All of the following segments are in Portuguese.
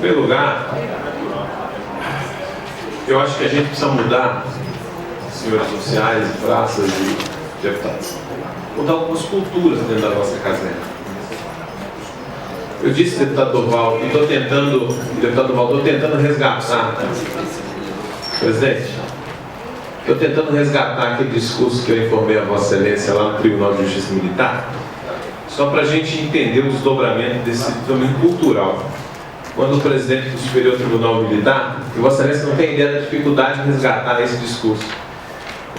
primeiro lugar, eu acho que a gente precisa mudar, senhores oficiais, praças e deputados, mudar algumas culturas dentro da nossa caserna. Eu disse, deputado Durval, e estou tentando resgatar, presidente, estou tentando resgatar aquele discurso que eu informei a Vossa Excelência lá no Tribunal de Justiça Militar, só para a gente entender o desdobramento desse domínio cultural. Quando o presidente do Superior Tribunal Militar, e Vossa Excelência não tem ideia da dificuldade de resgatar esse discurso.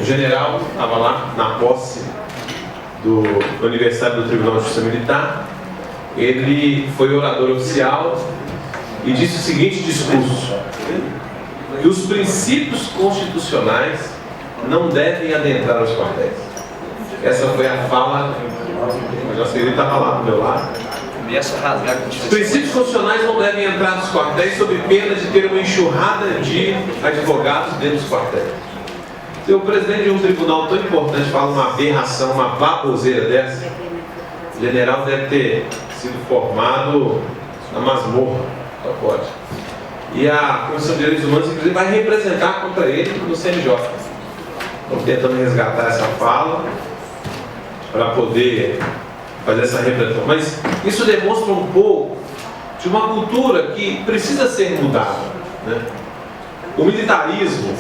O general estava lá na posse do aniversário do Tribunal de Justiça Militar, ele foi orador oficial e disse o seguinte discurso: que os princípios constitucionais não devem adentrar os quartéis. Essa foi a fala, o nosso querido estava lá do meu lado. Os princípios constitucionais não devem entrar nos quartéis sob pena de ter uma enxurrada de advogados dentro dos quartéis. Se o presidente de um tribunal tão importante fala uma aberração, uma baboseira dessa, o general deve ter sido formado na masmorra, só pode. E a Comissão de Direitos Humanos, inclusive, vai representar contra ele no CNJ. Estamos tentando resgatar essa fala para poder fazer essa representação. Mas isso demonstra um pouco de uma cultura que precisa ser mudada, né? O militarismo,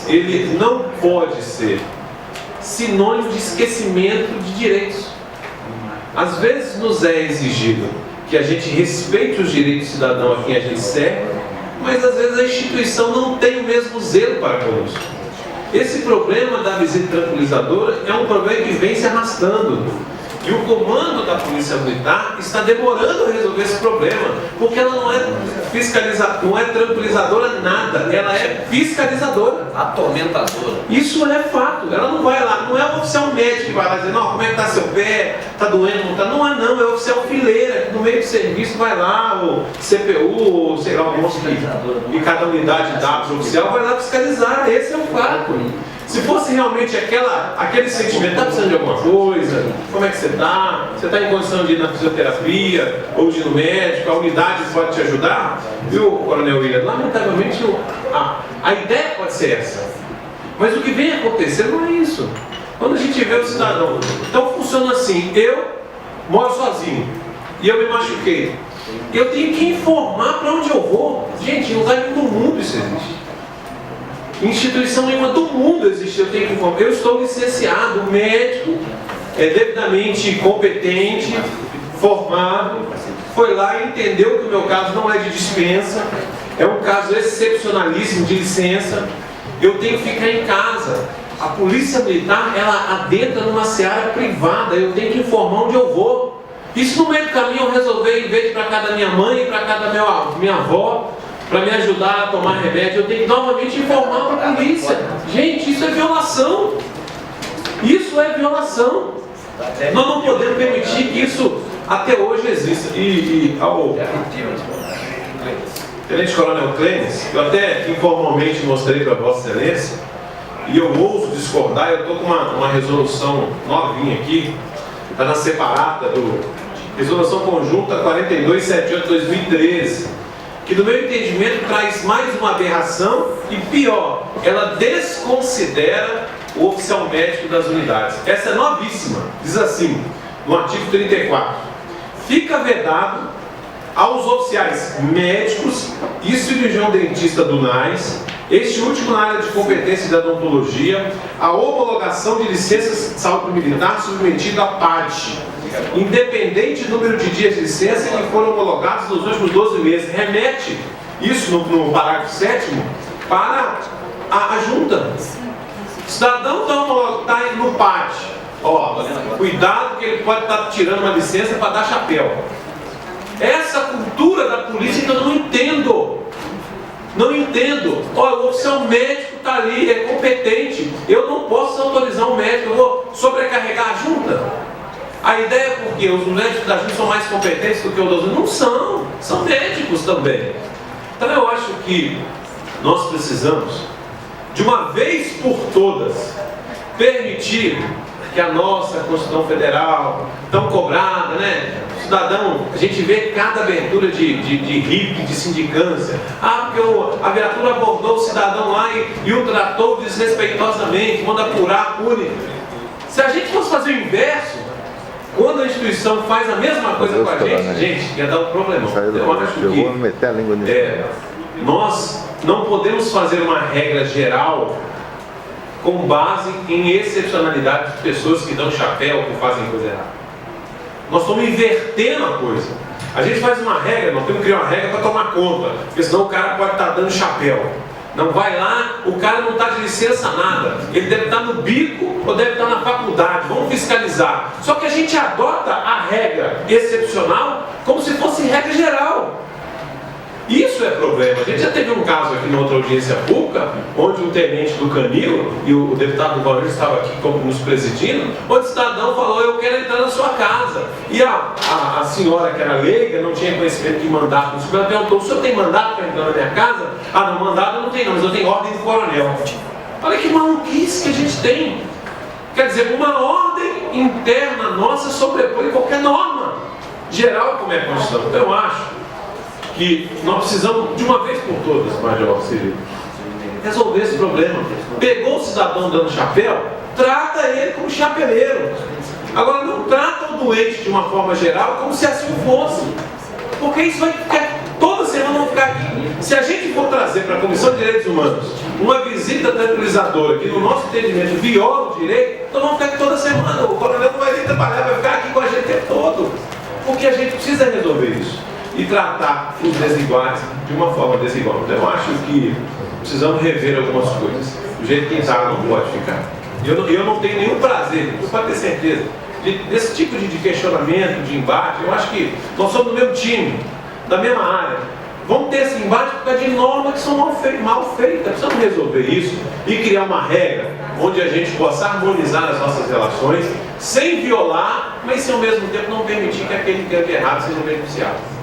ele não pode ser sinônimo de esquecimento de direitos. Às vezes nos é exigido que a gente respeite os direitos do cidadão a quem a gente serve, mas às vezes a instituição não tem o mesmo zelo para conosco. Esse problema da visita tranquilizadora é um problema que vem se arrastando. E o comando da Polícia Militar está demorando a resolver esse problema, porque ela não é não é tranquilizadora nada, ela é fiscalizadora. Atormentadora. Isso é fato. Ela não vai lá, não é o oficial médico que vai lá dizer, não, como é que está seu pé, está doendo, não está? Não é não, é o oficial fileira, que no meio do serviço vai lá, o CPU, ou sei lá, o monstro que cada unidade dá para o oficial, vai lá fiscalizar. Esse é o fato. Se fosse realmente aquele sentimento, está precisando de alguma coisa, como é que você está? Você está em condição de ir na fisioterapia ou de ir no médico, a unidade pode te ajudar? Viu, Coronel William? Lamentavelmente, a ideia pode ser essa. Mas o que vem acontecendo não é isso. Quando a gente vê o cidadão, então funciona assim: eu moro sozinho e eu me machuquei. Eu tenho que informar para onde eu vou. Gente, em lugar nenhum do mundo isso existe. Instituição nenhuma do mundo existe, eu tenho que informar. Eu estou licenciado, médico, devidamente competente, formado, foi lá e entendeu que o meu caso não é de dispensa, é um caso excepcionalíssimo de licença, eu tenho que ficar em casa. A Polícia Militar, ela adentra numa seara privada, eu tenho que informar onde eu vou. E se no meio do caminho eu resolver, em vez de ir para casa da minha mãe e para casa da minha avó, para me ajudar a tomar remédio, eu tenho que novamente informar para a polícia. Gente, isso é violação. Isso é violação. Nós não podemos permitir que isso até hoje exista. E ao Tenente Coronel Clênis, eu até informalmente mostrei para Vossa Excelência, e eu ouso discordar, eu estou com uma resolução novinha aqui, está na separata do Resolução Conjunta 4278/2013, que no meu entendimento traz mais uma aberração e pior, ela desconsidera o oficial médico das unidades. Essa é novíssima, diz assim, no artigo 34, fica vedado aos oficiais médicos e cirurgião dentista do NAIS, este último na área de competência da odontologia, a homologação de licenças de saúde militar submetida à PAD, independente do número de dias de licença que foram homologados nos últimos 12 meses. Remete isso no parágrafo 7º para a junta. O cidadão está no PAD. Cuidado que ele pode estar tirando uma licença para dar chapéu. Essa cultura da polícia que eu não entendo. Não entendo. O oficial médico está ali, é competente. Eu não posso autorizar um médico, eu vou sobrecarregar a junta. A ideia é porque os médicos da junta são mais competentes do que os outros. Não são. São médicos também. Então eu acho que nós precisamos, de uma vez por todas, permitir que a nossa Constituição Federal, tão cobrada, né? Cidadão, a gente vê cada abertura de RIP, de sindicância. Porque a viatura abordou o cidadão lá e o tratou desrespeitosamente, manda apurar, pune. Se a gente fosse fazer o inverso, quando a instituição faz a mesma coisa com a gente, ia dar um problemão. Eu acho que nós não podemos fazer uma regra geral com base em excepcionalidade de pessoas que dão chapéu, que fazem coisa errada. Nós estamos invertendo a coisa. A gente faz uma regra, nós temos que criar uma regra para tomar conta, porque senão o cara pode estar dando chapéu. Não vai lá, o cara não está de licença nada. Ele deve estar no bico ou deve estar na faculdade. Vamos fiscalizar. Só que a gente adota a regra excepcional como se fosse regra geral. Isso é problema. A gente já teve um caso aqui na outra audiência pública, onde o tenente do Canil e o deputado Valdir estavam aqui nos presidindo, onde o cidadão falou: eu quero entrar na sua casa. E a senhora, que era leiga, não tinha conhecimento de mandato. Ela perguntou: o senhor tem mandato para entrar na minha casa? Não, mandato eu não tenho não, mas eu tenho ordem do coronel. Olha que maluquice que a gente tem. Quer dizer, uma ordem interna nossa sobrepõe qualquer norma geral como é a Constituição. Então eu acho que nós precisamos, de uma vez por todas, Major Cirilo, resolver esse problema. Pegou o cidadão dando chapéu, trata ele como chapeleiro. Agora, não trata o doente de uma forma geral como se assim fosse. Porque isso vai ficar, toda semana vão ficar aqui. Se a gente for trazer para a Comissão de Direitos Humanos uma visita tranquilizadora que no nosso entendimento viola o direito, então vamos ficar aqui toda semana. O coronel não vai vir trabalhar, vai ficar aqui com a gente o tempo todo. Porque a gente precisa resolver isso e tratar os desiguais de uma forma desigual. Então eu acho que precisamos rever algumas coisas. Do jeito que está não pode ficar. Eu não tenho nenhum prazer, você pode ter certeza, desse tipo de questionamento, de embate. Eu acho que nós somos do mesmo time, da mesma área. Vamos ter esse embate por causa de normas que são mal feitas. Precisamos resolver isso e criar uma regra onde a gente possa harmonizar as nossas relações sem violar, mas sem ao mesmo tempo não permitir que aquele que é errado seja beneficiado.